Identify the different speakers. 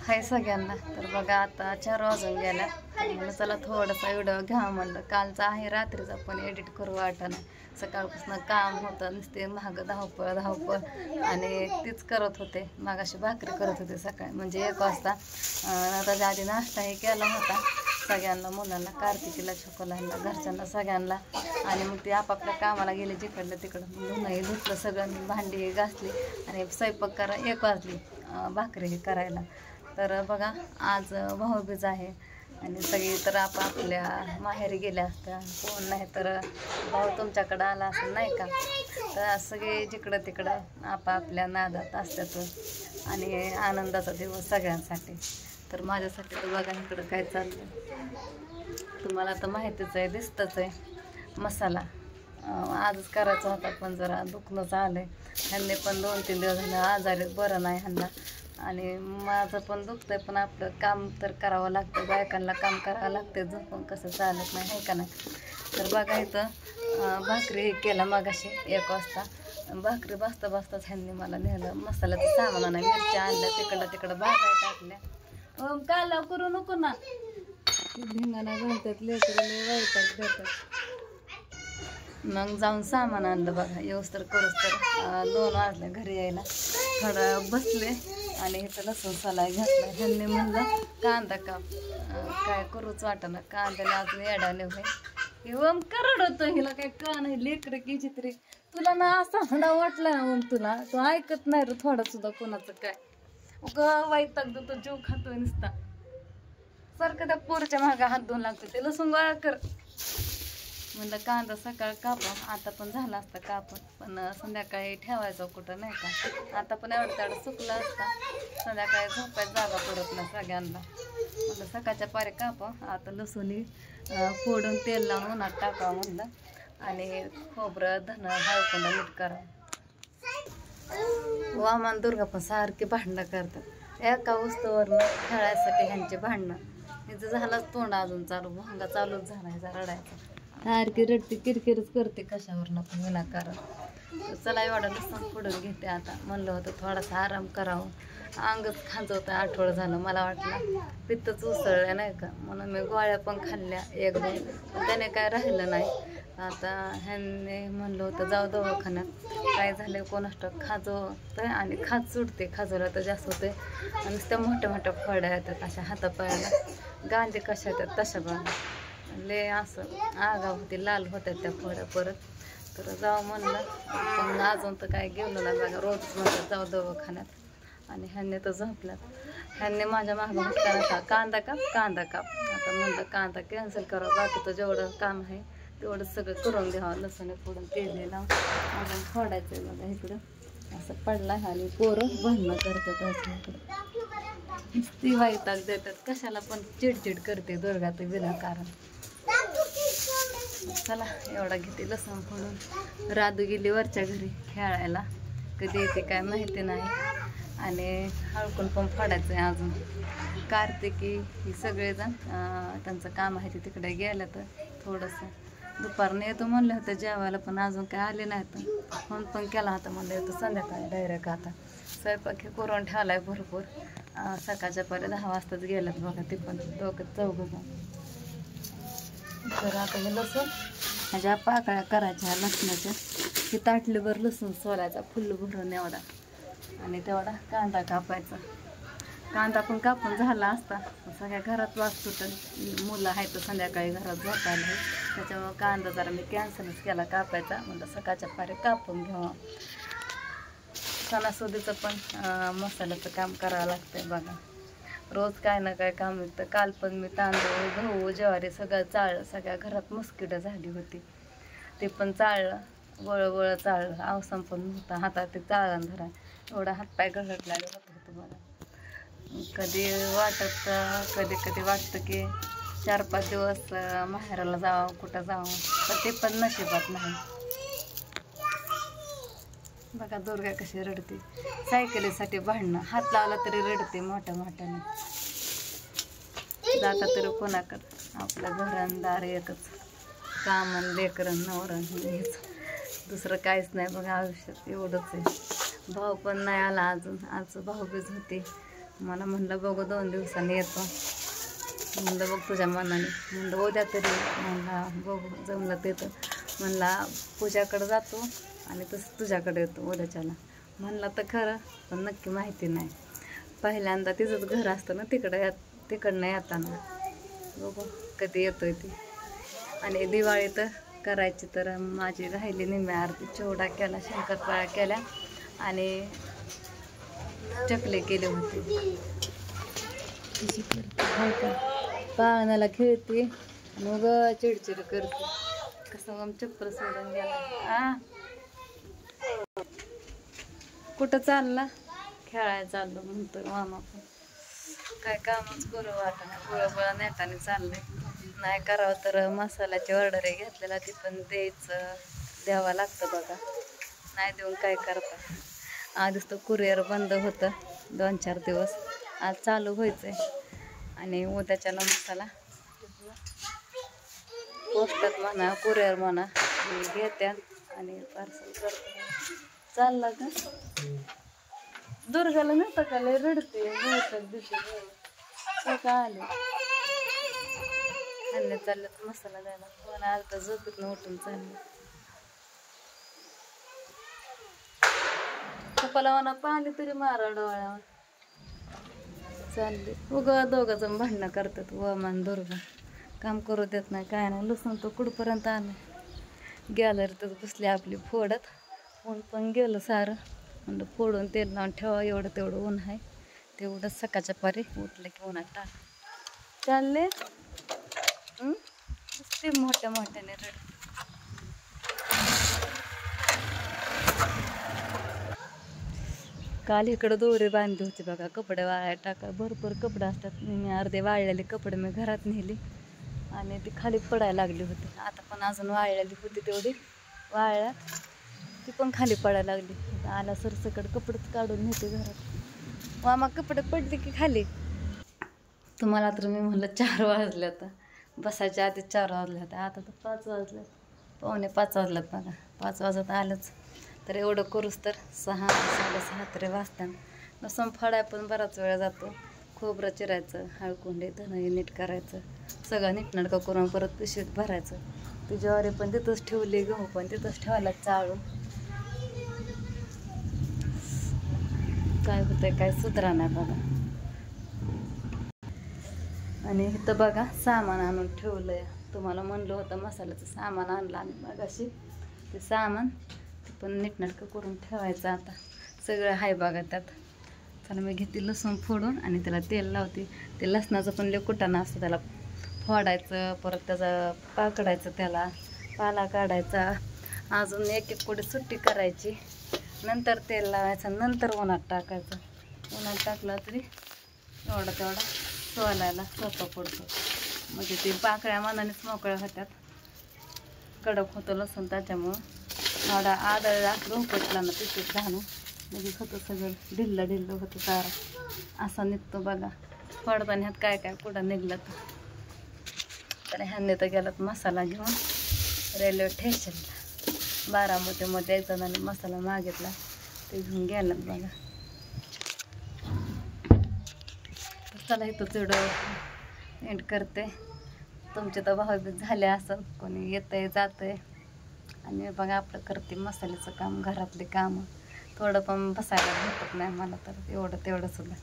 Speaker 1: हाय सगळ्यांना. तर बघा आता 4 वाजून गेल्या. म्हणलं चला थोडासा व्हिडिओ घ्या म्हणलं. कालचा आहे रात्रीचा पण एडिट करू वाटणं. सकाळपासून काम होतं नुसते महाग धावपळ आणि तीच करत होते. मागाशी भाकरी करत होते सकाळी म्हणजे 1 वाजता. त्याच्या आधी नाश्ताही केला होता सगळ्यांना, मुलांना, कार्तिकीला, छोकोलांना, घरच्यांना सगळ्यांना. आणि मग ते आपापल्या कामाला गेले जिकडलं तिकडं. धुणंही धुतलं सगळं, भांडी घासली आणि स्वयंपाक करा 1 वाजली भाकरी करायला. तर बघा आज भाऊबीज आहे आणि सगळी तर आपापल्या माहेरी गेल्या असत्या. कोण नाही तर भाऊ तुमच्याकडं आला असं नाही का. तर सगळे जिकडं तिकडं आपापल्या नादात असतात आणि आनंदाचा दिवस सगळ्यांसाठी. तर माझ्यासाठी तर बघा इकडं काय चाललं तुम्हाला तर माहितीच आहे, दिसतंच आहे. मसाला आजच करायचा होता पण जरा दुखणंच आलं आहे. ह्यांनी पण 2-3 दिवस झालं आजारी, बरं नाही ह्यांना. आणि माझं पण दुखतंय पण आपलं काम तर करावं लागतं. बायकांना काम करावं लागतं, झोपून कसं चालत नाही, आहे का नाही. तर बघा इथं भाकरी केला मगाशी 1 वाजता. भाकरी बसताच ह्यांनी मला नेलं मसाल्याचं सामान नाही. मिरच्या आणल्या तिकडं भाज्या टाकल्या. काला करू नको ना, धिंगाणा घालतात लेकरं, वैताग देतात. मग जाऊन सामान आणलं बघा. येऊस तर करूच तर 2 वाजले घरी यायला. थोडं बसले आणि इथं लसूण सलाई घातला. ह्यांनी म्हणलं कांदा काप, काय करूच वाटणं. कांद्याला अजून येडाने होय. ओम करड होतो हिला काय का नाही. लेकरं की चित्री तुला ना असा हडा वाटला ना ओम, तुला तो ऐकत नाही रे थोडा सुद्धा कोणाचं काय. वैताग देतो, जीव खातोय नुसता. सारखं त्या पोरच्या मागं हात धुवून लागतो. ते लसूण गोळा कर म्हणलं. कांदा सकाळ कापून आता पण झाला असता कापून, पण संध्याकाळी ठेवायचं कुठं नाही का. आता पण एवढं सुकलं असता, संध्याकाळी झोपायला जागा पडत नाही सगळ्यांना. म्हणलं सकाळच्या पारी कापून आता लसूणी फोडून तेल लावून उन्हात टाकावं म्हणलं आणि खोबरं धनं हळकुंड मीठ करावं. वामान दुर्गा पण सारखी भांडणं करतात एका वस्तूवरनं खेळायसाठी. ह्यांचे भांडणं हिचं झालंच तोंड अजून चालू, भंगा चालूच झाला रडायचा. सारखी रडती, किरकिरच करते कशावरनं पण विनाकारण. चला एवढं लसूण फोडून घेते आता. म्हणलं होतं थोडासा आराम करावं, अंगच खाजवतं. आठवडं झालं मला वाटलं पित्तच उसळलं नाही का, म्हणून मी गोळ्या पण खाल्ल्या 1-2 पण त्याने काय राहिलं नाही. आता ह्यांनी म्हणलं होतं जाऊ दवाखान्यात, काय झालं कोणाष्ट खाजवतं आणि खाज सुटते, खाजवलं तर जास्त होते आणि त्या मोठ्या फळ्या येतात अशा हातापायाला, गांजे कशा येतात तशा बघा. ले असं आगाव होती, लाल होत्या त्या फळ्या परत. तर जाऊ म्हणलं पण अजून तर काय गेलो नाही बघा. रोज म्हणतात जाऊ दवाखान्यात आणि ह्यांनी तर झोपल्यात. ह्यांनी माझ्या मागं म्हटलं कांदा काप. आता म्हणलं कांदा कॅन्सल करावं, बाकीचं जेवढं काम आहे तेवढं सगळं करून घ्यावं. लसूण फोडून तेल लावून अजून फोडायचं आहे बघा. इकडं असं पडला आणि पोरं भांडणं करतात असं. इकडं नुसती वैताग देतात, कशाला पण चिडचिड करते दुर्गा ते विनाकारण. चला एवढा घेते लसूण फोडून. राधू गेली वरच्या घरी खेळायला, कधी येते काय माहिती नाही. आणि हळकून पण फोडायचं आहे अजून. कार्तिकी ही सगळेजण त्यांचं काम आहे ते तिकडे गेलं. तर थोडंसं दुपारनं येतो म्हणलं होतं जेवायला पण अजून काय आले नाहीत. फोन पण केला होता म्हणलं येतो संध्याकाळी डायरेक्ट. आता स्वयंपाक हे करून ठेवला आहे भरपूर. सकाळच्या पहिले 10 वाजताच गेल्यात बघा ते पण चौघं. तर आता हे लसूण ह्याच्या पाकळ्या करायच्या लसणाच्या. ही ताटलीभर लसूण सोलायचा फुल भरून एवढा आणि तेवढा कांदा कापायचा. कांदा पण कापून झाला असता, सगळ्या घरात वाचतो तर मुलं आहेत तर संध्याकाळी घरात झोपायला, त्याच्यामुळं कांदा जरा मी कॅन्सलच केला कापायचा. म्हणलं सकाळच्या पारी कापून घ्यावं. सणासुदीचं पण मसाल्याचं काम करावं लागतंय बघा. रोज काय ना काय काम येतं. काल पण मी तांदूळ, गहू, ज्वारी सगळं चाळलं. सगळ्या घरात मस्किटं झाली होती, ते पण चाळलं. वळ चाळलं. आवसम पण नव्हता हातात, ते चाळण धरा एवढा हातपाय गळटलेलं होतं मला. कधी वाटतं की 4-5 दिवस माहेराला जावं, कुठं जावं, तर ते पण नशिबात नाही बघा. दुर्गा कशी रडते, सायकलीसाठी भांडणं, हात लावला तरी रडते मोठ्याने. जाता तरी कोणाकडं, आपलं घरंदार एकच, कामन लेकरं नवरण हेच, दुसरं काहीच नाही बघा आयुष्यात. एवढंच आहे. भाऊ पण नाही आला अजून. आज भाऊबीज होती मला म्हणलं बघू 2 दिवसांनी येतो. म्हणलं बघ तुझ्या मनाने. म्हणलं उद्या तरी. म्हणला बघू जमलं ते तर. म्हणला पूजाकडे जातो आणि तसं तुझ्याकडे येतो उद्याच्याला. म्हणलं तर खरं, पण नक्की माहिती नाही. पहिल्यांदा तिचंच घर असतं ना तिकडनं येताना. बघू कधी येतोय ती. आणि दिवाळी तर करायची तर माझी राहिली निम्मी अर्धी. चिवडा केला, शंकरपाळ्या केल्या आणि चकले केले होते. पाळण्याला खेळते मग चिडचिड करते. कसं मग चप्पल सोडून गेला. कुठं चालला? खेळायला चाललो म्हणतोय मामा. पण काय कामच करू वाटणं. बळबळ नेटाने चाललंय. नाही करावं तर मसाल्याची ऑर्डर घेतलेला ती पण द्यावं लागतं बघा. नाही देऊन काय करता. आधीच तो कुरिअर बंद होतं 2-4 दिवस. आज चालू व्हायचंय आणि उद्याच्याला मसाला पोस्टात म्हणा कुरिअर म्हणा घेत्या आणि पार्सल करतो. चालला का? दुर्गाला नव्हतं का लय रडते. का आले खाल्ले चालले मसाला द्यायला. कोण आलं तर झोपेतनं उठून चालले. पप्पाला म्हणा पाणी तरी मारा डोळ्यावर. चालले उगा 2 जण भांडणं करतात. मान दुर्गा काम करू देत नाही काय नाही. लसूण तो कुठपर्यंत आलं. गॅलरीतच बसली आपली फोडत. ऊन पण गेलं सारं. म्हणलं फोडून तेल लावून ठेवा. एवढं तेवढं ऊन आहे. तेवढं सकाळच्या पारी उठलं की उन्हात टाक. चालले ते मोठ्या मोठ्याने रड. काल इकडं दोरे बांधली होती बघा. कपडे वाळायला टाका. भरपूर कपडे असतात. मी अर्धे वाळलेले कपडे मी घरात नेली आणि ती खाली पडायला लागली होती. आता पण अजून वाळलेली होती तेवढी वाळल्या ती पण खाली पडायला लागली. आला सरसकट कपडेच काढून नेते घरात. मामा कपडे पडले की खाली. तुम्हाला तर मी म्हणलं 4 वाजले. आता बसायच्या आधी 4 वाजले होते. आता तर 5 वाजले. 4:45 वाजल्यात बघा. 5 वाजत आलंच तर एवढं करूच तर 6 6:30 तरी वाजतात. लसूण फळाय पण बराच वेळ जातो. खोबरं चिरायचं, हळकुंडे धनही नीट करायचं. सगळं नीटनाटकं करून परत पिशवीत भरायचं. ती ज्वारी पण तिथंच ठेवली. गहू पण तिथंच ठेवायला चाळून. काय होतंय काय सुधरा नाही बघा. आणि इथं बघा सामान आणून ठेवलंय. तुम्हाला म्हणलं होतं मसाल्याचं सामान आणलं आणि मगाशी ते सामान ते पण नीटनाटकं करून ठेवायचं. आता सगळं आहे बघा त्यात. चला मी घेते लसूण फोडून आणि त्याला तेल लावते. ते लसणाचं पण लय कुटाणा असतं. त्याला फोडायचं परत त्याचा पाकडायचं, त्याला पाला काढायचा, अजून एक कुडी सुट्टी करायची, नंतर तेल लावायचं, नंतर उन्हात टाकायचं. उन्हात टाकलं तरी एवढा तेवढा सोलायला सोपा पडतो. म्हणजे ते पाकळ्या मनानेच मोकळ्या होत्यात. कडक होतं लसूण त्याच्यामुळं. थोडा आदळ असलं उपटला ना तिथेच घालून म्हणजे होतं सगळं ढिल्लं होतं. सारा असा निघतो बघा. फोडताना ह्यात काय काय कुठं निघलं तर ह्यांनी तर गेलात मसाला घेऊन रेल्वे स्टेशनला. बारामतीमध्ये एक जणांनी मसाला मागितला ते घेऊन गेलात बघा. चला इथं तेवढं एंड करते. तुमचे तर भाऊबीज झाले असं कोणी येतंय जातंय आणि बघा आपलं करते मसाल्याचं काम, घरातले कामं. थोडं पण बसायला भेटत नाही मला तर एवढं तेवढं सुद्धा.